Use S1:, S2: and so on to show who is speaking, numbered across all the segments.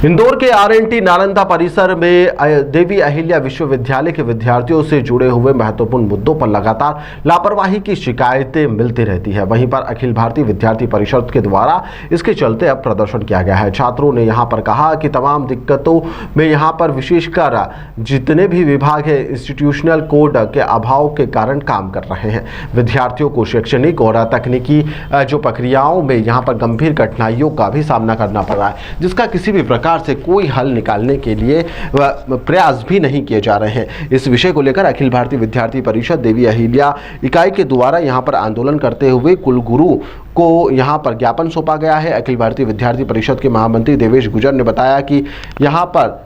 S1: इंदौर के आरएनटी नालंदा परिसर में देवी अहिल्या विश्वविद्यालय के विद्यार्थियों से जुड़े हुए महत्वपूर्ण मुद्दों पर लगातार लापरवाही की शिकायतें मिलती रहती है। वहीं पर अखिल भारतीय विद्यार्थी परिषद के द्वारा इसके चलते अब प्रदर्शन किया गया है। छात्रों ने यहां पर कहा कि तमाम दिक्कतों में यहां पर विशेषकर जितने भी विभाग है इंस्टीट्यूशनल कोड के अभाव के कारण काम कर रहे हैं। विद्यार्थियों को शैक्षणिक और तकनीकी जो प्रक्रियाओं में यहाँ पर गंभीर कठिनाइयों का भी सामना करना पड़ रहा है, जिसका किसी भी प्रकार से कोई हल निकालने के लिए प्रयास भी नहीं किए जा रहे हैं। इस विषय को लेकर अखिल भारतीय विद्यार्थी परिषद देवी अहिल्या इकाई के द्वारा यहाँ पर आंदोलन करते हुए कुलगुरु को यहाँ पर ज्ञापन सौंपा गया है। अखिल भारतीय विद्यार्थी परिषद के महामंत्री देवेश गुजर ने बताया कि यहाँ पर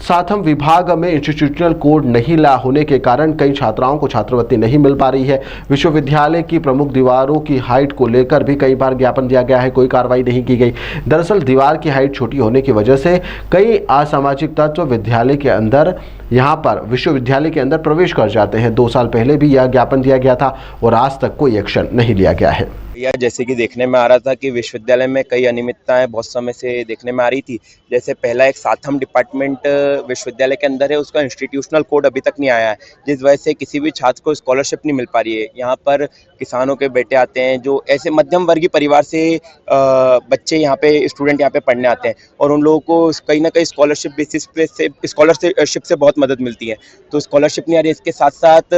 S1: सातम विभाग में इंस्टीट्यूशनल कोड नहीं होने के कारण कई छात्राओं को छात्रवृत्ति नहीं मिल पा रही है। विश्वविद्यालय की प्रमुख दीवारों की हाइट को लेकर भी कई बार ज्ञापन दिया गया है, कोई कार्रवाई नहीं की गई। दरअसल दीवार की हाइट छोटी होने की वजह से कई असामाजिक तत्व विद्यालय के अंदर यहाँ पर विश्वविद्यालय के अंदर प्रवेश कर जाते हैं। 2 साल पहले भी यह ज्ञापन दिया गया था और आज तक कोई एक्शन नहीं लिया गया है।
S2: या जैसे कि देखने में आ रहा था कि विश्वविद्यालय में कई अनियमितताएं बहुत समय से देखने में आ रही थी। जैसे पहला एक सातम डिपार्टमेंट विश्वविद्यालय के अंदर है, उसका इंस्टीट्यूशनल कोड अभी तक नहीं आया है, जिस वजह से किसी भी छात्र को स्कॉलरशिप नहीं मिल पा रही है। यहाँ पर किसानों के बेटे आते हैं, जो ऐसे मध्यम वर्गीय परिवार से बच्चे यहाँ पे स्टूडेंट यहाँ पे पढ़ने आते हैं और उन लोगों को कहीं ना कहीं स्कॉलरशिप बेसिस पे से स्कॉलरशिप से बहुत मदद मिलती है। तो स्कॉलरशिप नहीं आ रही है। इसके साथ साथ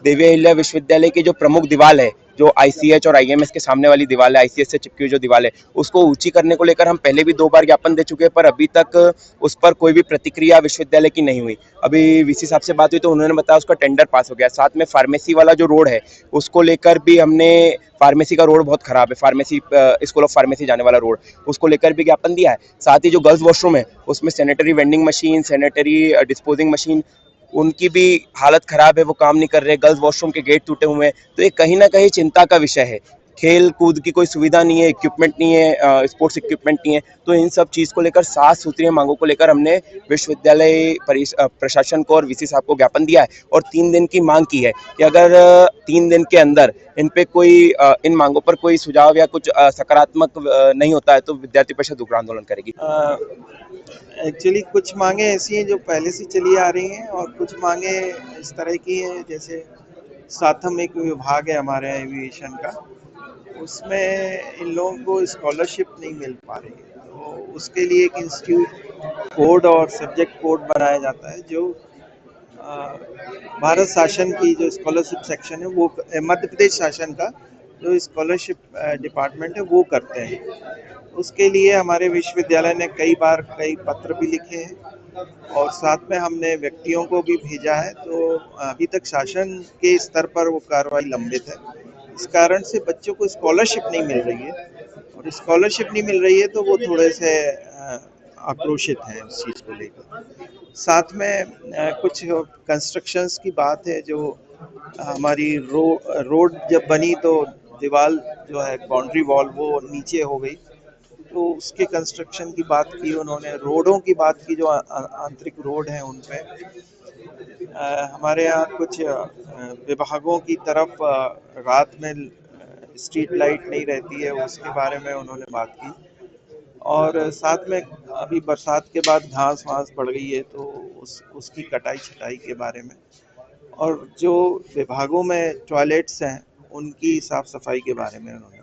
S2: देवी अहिल्या विश्वविद्यालय की जो प्रमुख दीवार है, जो आईसीएच और आईएमएस के सामने वाली दीवार है, आईसीएस से चिपकी हुई जो दीवार है, उसको ऊंची करने को लेकर हम पहले भी 2 बार ज्ञापन दे चुके हैं, पर अभी तक उस पर कोई भी प्रतिक्रिया विश्वविद्यालय की नहीं हुई। अभी वीसी साहब से बात हुई तो उन्होंने बताया उसका टेंडर पास हो गया। साथ में फार्मेसी वाला जो रोड है उसको लेकर भी हमने, फार्मेसी का रोड बहुत खराब है, फार्मेसी स्कूल ऑफ फार्मेसी जाने वाला रोड, उसको लेकर भी ज्ञापन दिया है। साथ ही जो गर्ल्स वॉशरूम है उसमें sanitary vending machine, sanitary disposing machine, उनकी भी हालत खराब है, वो काम नहीं कर रहे। गर्ल्स वॉशरूम के गेट टूटे हुए हैं। तो ये कहीं ना कहीं चिंता का विषय है। खेल कूद की कोई सुविधा नहीं है, इक्विपमेंट नहीं है, स्पोर्ट्स इक्विपमेंट नहीं है। तो इन सब चीज़ को लेकर 7 सूत्रीय मांगों को लेकर हमने विश्वविद्यालय प्रशासन को और वीसी साहब को ज्ञापन दिया है और 3 दिन की मांग की है कि अगर 3 दिन के अंदर इन पे कोई इन मांगों पर कोई सुझाव या कुछ सकारात्मक नहीं होता है तो विद्यार्थी परिषद उग्र आंदोलन करेगी।
S3: एक्चुअली कुछ मांगे ऐसी हैं जो पहले से चली आ रही हैं और कुछ मांगे इस तरह की हैं, जैसे सातम एक विभाग है हमारे एविएशन का, उसमें इन लोगों को स्कॉलरशिप नहीं मिल पा रही है। तो उसके लिए एक इंस्टीट्यूट कोड और सब्जेक्ट कोड बनाया जाता है, जो भारत शासन की जो स्कॉलरशिप सेक्शन है वो, मध्य प्रदेश शासन का जो स्कॉलरशिप डिपार्टमेंट है वो करते हैं। उसके लिए हमारे विश्वविद्यालय ने कई बार कई पत्र भी लिखे हैं और साथ में हमने व्यक्तियों को भी भेजा है। तो अभी तक शासन के स्तर पर वो कार्रवाई लंबित है। इस कारण से बच्चों को स्कॉलरशिप नहीं मिल रही है और स्कॉलरशिप नहीं मिल रही है तो वो थोड़े से आक्रोशित हैं उस चीज़ को लेकर। साथ में कुछ कंस्ट्रक्शंस की बात है, जो हमारी रोड जब बनी तो दीवार जो है बाउंड्री वॉल वो नीचे हो गई, तो उसके कंस्ट्रक्शन की बात की उन्होंने। रोडों की बात की, जो आंतरिक रोड हैं उन पे हमारे यहाँ कुछ विभागों की तरफ रात में स्ट्रीट लाइट नहीं रहती है, उसके बारे में उन्होंने बात की। और साथ में अभी बरसात के बाद घास वास बढ़ गई है तो उसकी कटाई छटाई के बारे में, और जो विभागों में टॉयलेट्स हैं उनकी साफ सफाई के बारे में उन्होंने